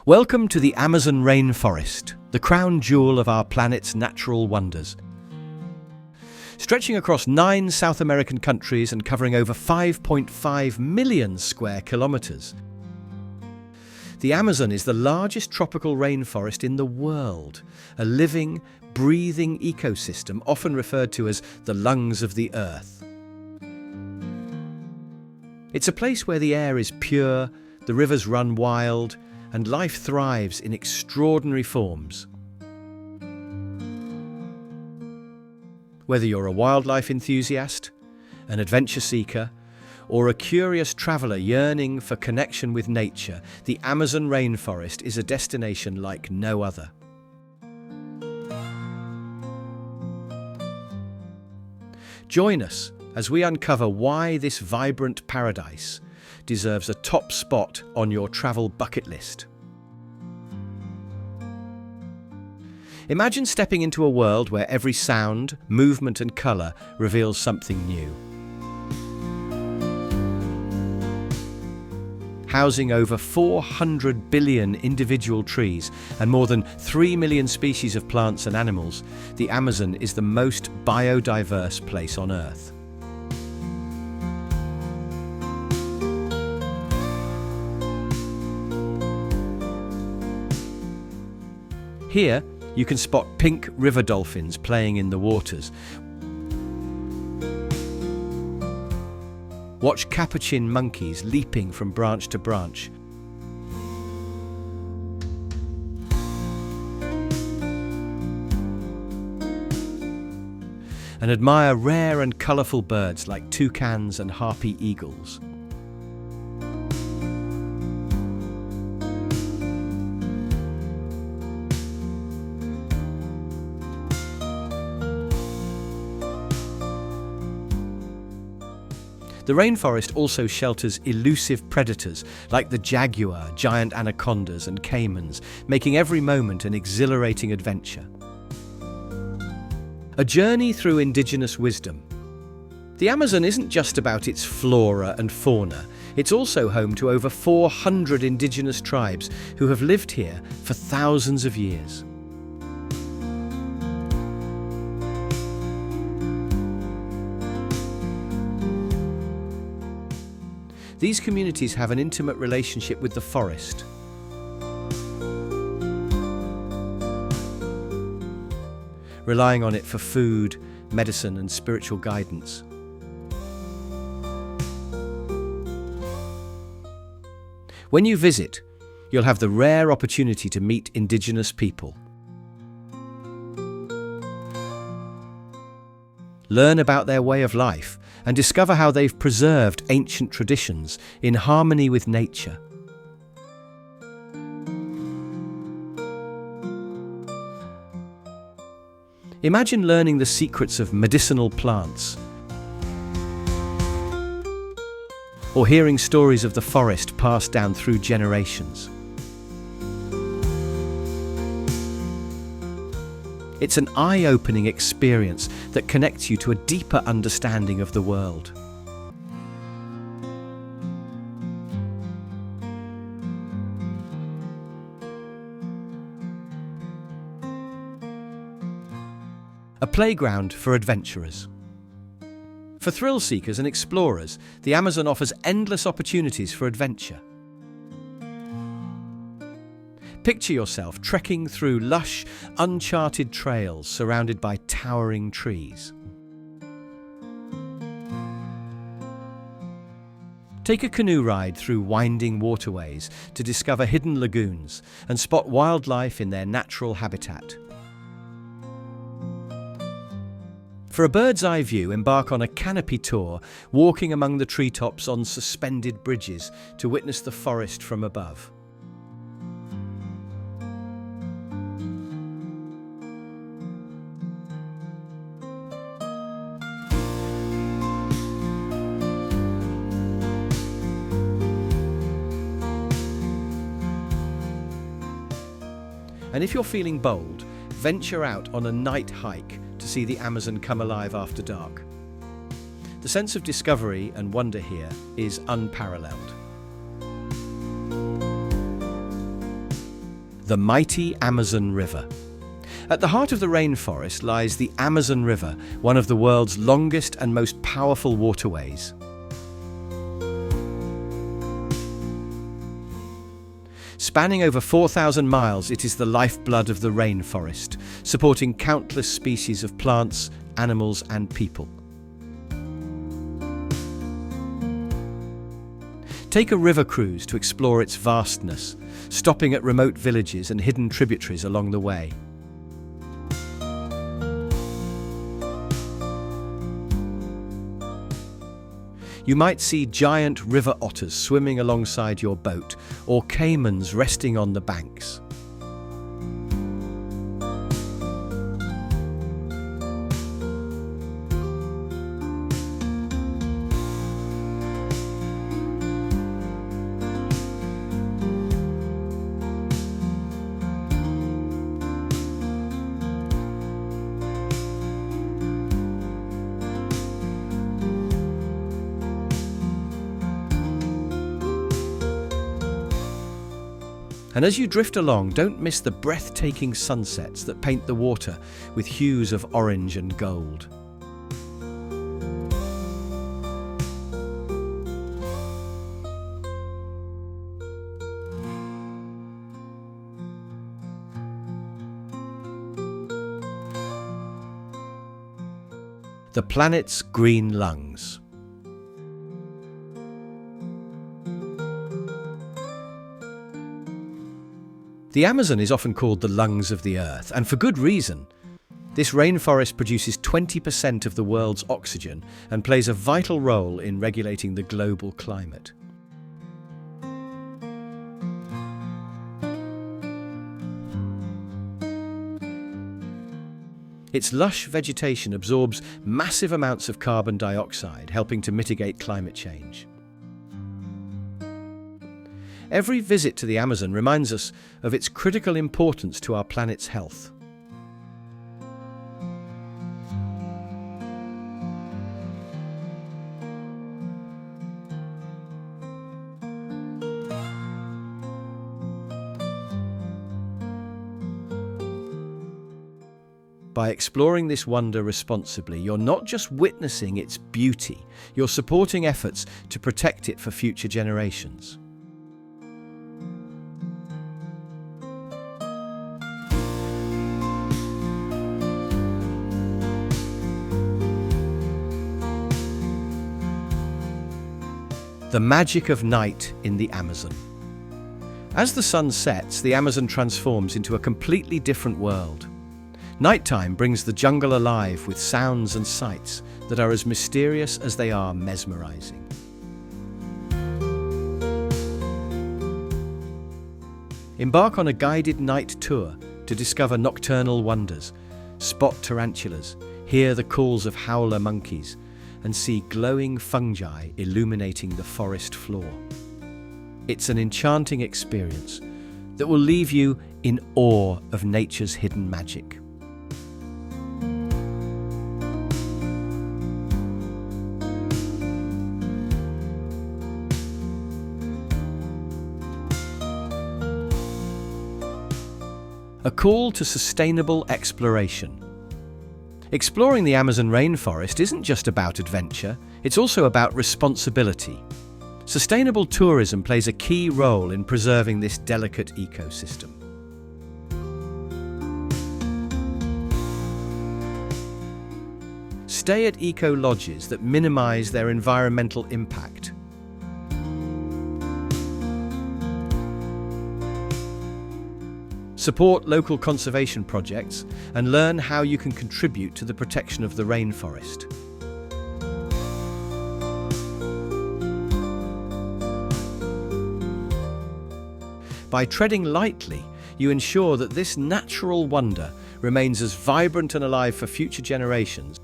Welcome to the Amazon rainforest, the crown jewel of our planet's natural wonders. Stretching across 9 South American countries and covering over 5.5 million square kilometers. The Amazon is the largest tropical rainforest in the world, a living, breathing ecosystem often referred to as the lungs of the earth. It's a place where the air is pure, the rivers run wild, and life thrives in extraordinary forms. Whether you're a wildlife enthusiast, an adventure seeker, or a curious traveller yearning for connection with nature, the Amazon rainforest is a destination like no other. Join us as we uncover why this vibrant paradise deserves a top spot on your travel bucket list. Imagine stepping into a world where every sound, movement and colour reveals something new. Housing over 400 billion individual trees and more than 3 million species of plants and animals, the Amazon is the most biodiverse place on Earth. Here, you can spot pink river dolphins playing in the waters. Watch capuchin monkeys leaping from branch to branch. And admire rare and colourful birds like toucans and harpy eagles. The rainforest also shelters elusive predators like the jaguar, giant anacondas and caimans, making every moment an exhilarating adventure. A journey through indigenous wisdom. The Amazon isn't just about its flora and fauna, it's also home to over 400 indigenous tribes who have lived here for thousands of years. These communities have an intimate relationship with the forest. Relying on it for food, medicine and spiritual guidance. When you visit, you'll have the rare opportunity to meet indigenous people. Learn about their way of life and discover how they've preserved ancient traditions in harmony with nature. Imagine learning the secrets of medicinal plants, or hearing stories of the forest passed down through generations. It's an eye-opening experience that connects you to a deeper understanding of the world. A playground for adventurers. For thrill seekers and explorers, the Amazon offers endless opportunities for adventure. Picture yourself trekking through lush, uncharted trails surrounded by towering trees. Take a canoe ride through winding waterways to discover hidden lagoons and spot wildlife in their natural habitat. For a bird's-eye view, embark on a canopy tour, walking among the treetops on suspended bridges to witness the forest from above. And if you're feeling bold, venture out on a night hike to see the Amazon come alive after dark. The sense of discovery and wonder here is unparalleled. the mighty Amazon River. At the heart of the rainforest lies the Amazon River, one of the world's longest and most powerful waterways. Spanning over 4,000 miles, it is the lifeblood of the rainforest, supporting countless species of plants, animals, and people. Take a river cruise to explore its vastness, stopping at remote villages and hidden tributaries along the way. You might see giant river otters swimming alongside your boat, or caimans resting on the banks. And as you drift along, don't miss the breathtaking sunsets that paint the water with hues of orange and gold. The planet's green lungs. The Amazon is often called the lungs of the Earth, and for good reason. This rainforest produces 20% of the world's oxygen and plays a vital role in regulating the global climate. Its lush vegetation absorbs massive amounts of carbon dioxide, helping to mitigate climate change. Every visit to the Amazon reminds us of its critical importance to our planet's health. By exploring this wonder responsibly, you're not just witnessing its beauty, you're supporting efforts to protect it for future generations. The magic of night in the Amazon. As the sun sets, the Amazon transforms into a completely different world. Nighttime brings the jungle alive with sounds and sights that are as mysterious as they are mesmerizing. Embark on a guided night tour to discover nocturnal wonders, spot tarantulas, hear the calls of howler monkeys, and see glowing fungi illuminating the forest floor. It's an enchanting experience that will leave you in awe of nature's hidden magic. A call to sustainable exploration. Exploring the Amazon rainforest isn't just about adventure, it's also about responsibility. Sustainable tourism plays a key role in preserving this delicate ecosystem. Stay at eco-lodges that minimize their environmental impact. Support local conservation projects and learn how you can contribute to the protection of the rainforest. By treading lightly, you ensure that this natural wonder remains as vibrant and alive for future generations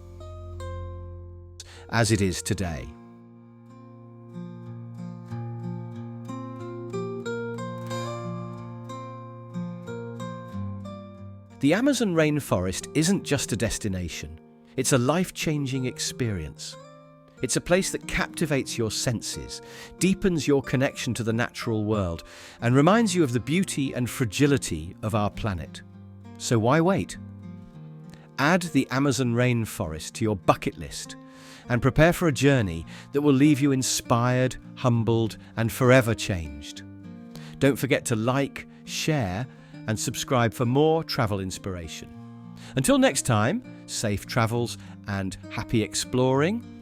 as it is today. The Amazon rainforest isn't just a destination, it's a life-changing experience. It's a place that captivates your senses, deepens your connection to the natural world, and reminds you of the beauty and fragility of our planet. So why wait? Add the Amazon rainforest to your bucket list and prepare for a journey that will leave you inspired, humbled, and forever changed. Don't forget to like, share, and subscribe for more travel inspiration. Until next time, safe travels and happy exploring.